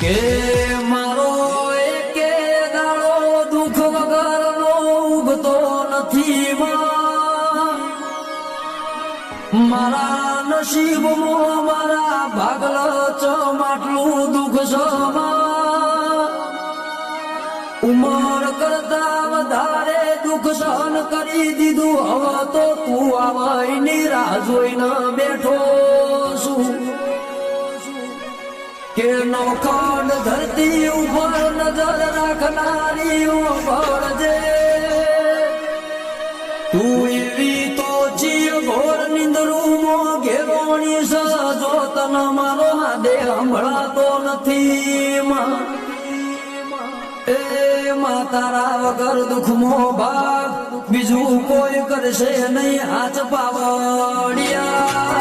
કે મારો એકે દાડો દુઃખ વગરનો ઉગતો નથી મારા નસીબમાં મારા ભાગલ ચમાટલું દુઃખ સમા ઉમર કરતા વધારે દુઃખ સહન કરી દીધું હવે તો તું આવવાની રાહ જોઈને બેઠો છું કે નવખંડ ધરતી ઉપર નજર રાખનારી પડજે તું એવી તો જીવ ઘોર નિંદરૂમાં ઘેરોણી સજો તન મારો હાદે હંભળાતો નથી એ માં તારા વગર દુઃખમો ભાગ બીજું કોઈ કરશે નહીં હાથ પાવડિયા